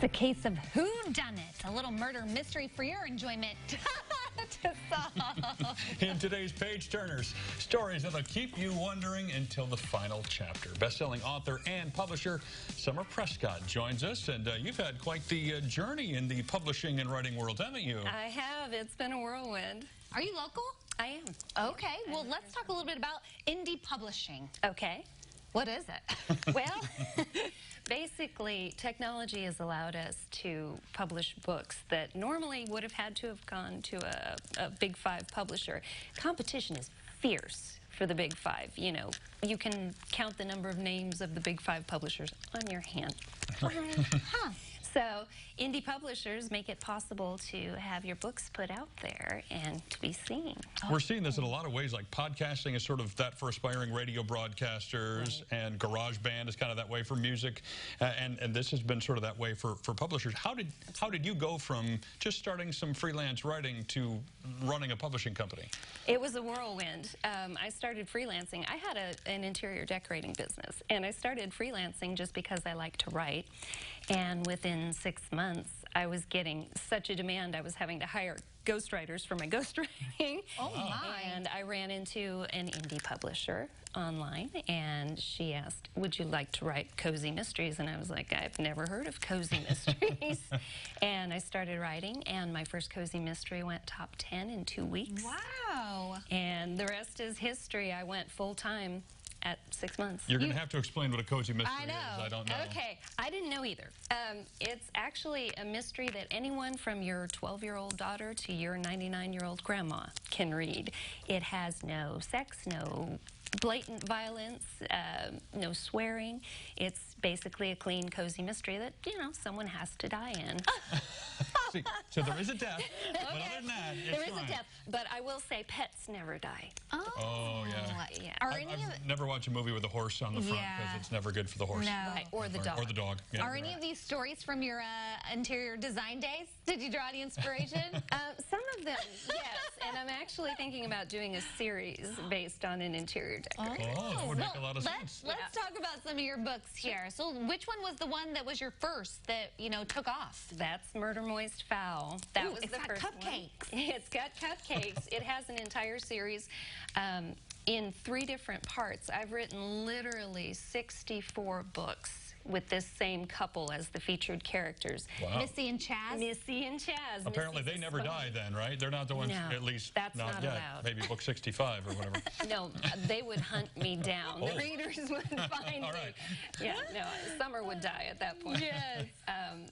It's a case of whodunit, a little murder mystery for your enjoyment to solve. In today's Page Turners, stories that'll keep you wondering until the final chapter. Best-selling author and publisher Summer Prescott joins us, and you've had quite the journey in the publishing and writing world, haven't you? I have. It's been a whirlwind. Are you local? I am. Okay, well, let's talk a little bit about indie publishing. Okay. What is it? Well, basically, technology has allowed us to publish books that normally would have had to have gone to a Big Five publisher. Competition is fierce for the Big Five. You know, you can count the number of names of the Big Five publishers on your hand. Huh. So indie publishers make it possible to have your books put out there and to be seen. We're seeing this in a lot of ways, like podcasting is sort of that for aspiring radio broadcasters, right, and GarageBand is kind of that way for music, and this has been sort of that way for publishers. How did you go from just starting some freelance writing to running a publishing company? It was a whirlwind. I started freelancing. I had an interior decorating business, and I started freelancing just because I like to write. And within 6 months, I was getting such a demand, I was having to hire ghostwriters for my ghostwriting. Oh, my. And I ran into an indie publisher online, and she asked, would you like to write cozy mysteries? And I was like, I've never heard of cozy mysteries. And I started writing, and my first cozy mystery went top 10 in 2 weeks. Wow. And the rest is history. I went full-time at 6 months. You're going to have to explain what a cozy mystery I know. is. I don't know. Okay, I didn't know either. It's actually a mystery that anyone from your 12-year-old daughter to your 99-year-old grandma can read. It has no sex, no blatant violence, no swearing. It's basically a clean, cozy mystery that, you know, someone has to die in. See, so there is a death, but Okay. other than that, it's There is fine. a death, but I will say pets never die. Oh, yeah. Yeah. I've never watched a movie with a horse on the front because Yeah. it's never good for the horse. No. Right, or the dog. Or the dog. Yeah, Are any of these stories from your interior design days? Did you draw any inspiration? Some of them, yes. And I'm actually thinking about doing a series based on an interior decorator. Oh, that would make a lot of sense. Let's talk about some of your books here. So which one was the one that was your first that, you know, took off? That's Murder Moist Fowl. That was it's the got first cupcakes. one. It's got cupcakes. It has an entire series in 3 different parts. I've written literally 64 books with this same couple as the featured characters. Wow. Missy and Chaz? Missy and Chaz. Apparently they never die then, right? They're not the ones, No, at least that's not not yet. allowed. Maybe book 65 or whatever. No, they would hunt me down. The Oh. readers would find All me. right. Yeah, no, Summer would die at that point. Yes.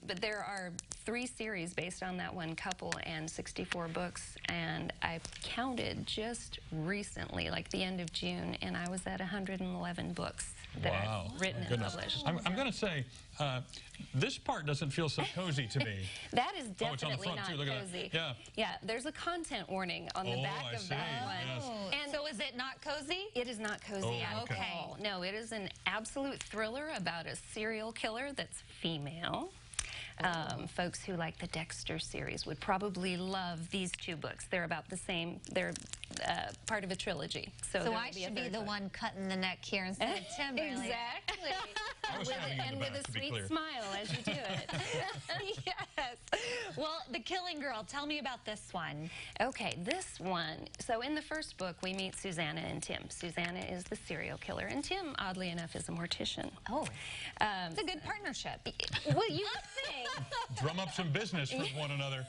But there are 3 series based on that one couple and 64 books, and I counted just recently, like the end of June, and I was at 111 books that Wow. I've written My and goodness. published. I'm going to say, this part doesn't feel so cozy to me. That is Oh, it's on the definitely front, not too. Look at that. cozy. Yeah. Yeah, there's a content warning on the Oh, back I of see. that one. Yes. And So is it not cozy? it is not cozy Oh, at okay. all. No, it is an absolute thriller about a serial killer that's female. Folks who like the Dexter series would probably love these 2 books. They're about the same. They're part of a trilogy. So there I will be a should be third the book. one cutting the neck here instead of Tim. Really. Exactly. I was standing in And the with back, a to be sweet clear. smile as you do it. Yes. Well, The Killing Girl, tell me about this one. Okay, this one. So in the first book, we meet Susanna and Tim. Susanna is the serial killer, and Tim, oddly enough, is a mortician. Oh, it's a good partnership. Well, you would think. Drum up some business for one another.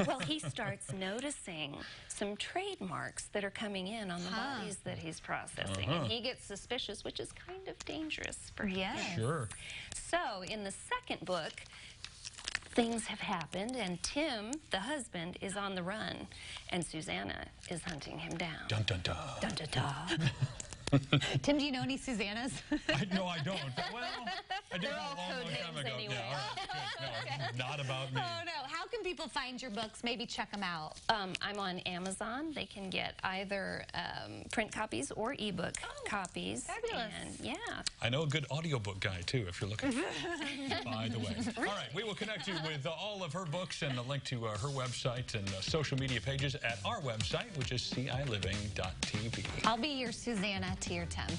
Well, he starts noticing some trademarks that are coming in on the bodies that he's processing. And he gets suspicious, which is kind of dangerous for him. Yes. Sure. So in the second book, things have happened, and Tim, the husband, is on the run, and Susanna is hunting him down. Dun, dun, dun. Dun, dun, dun. Tim, do you know any Susannas? No, I don't. Well, I did They're a all long, code long time names ago. anyway. Yeah, all right, good. No, not about me. Oh, no. How can people find your books? Maybe check them out. I'm on Amazon. They can get either print copies or ebook copies. Fabulous. And yeah. I know a good audiobook guy, too, if you're looking. By the way. All right, we will connect you with all of her books and a link to her website and social media pages at our website, which is CILiving.tv. I'll be your Susanna to your Tim.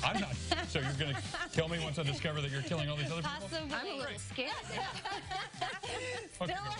I'm not. So you're going to kill me once I discover that you're killing all these other people? Possibly. I'm a little scared. Okay, come on.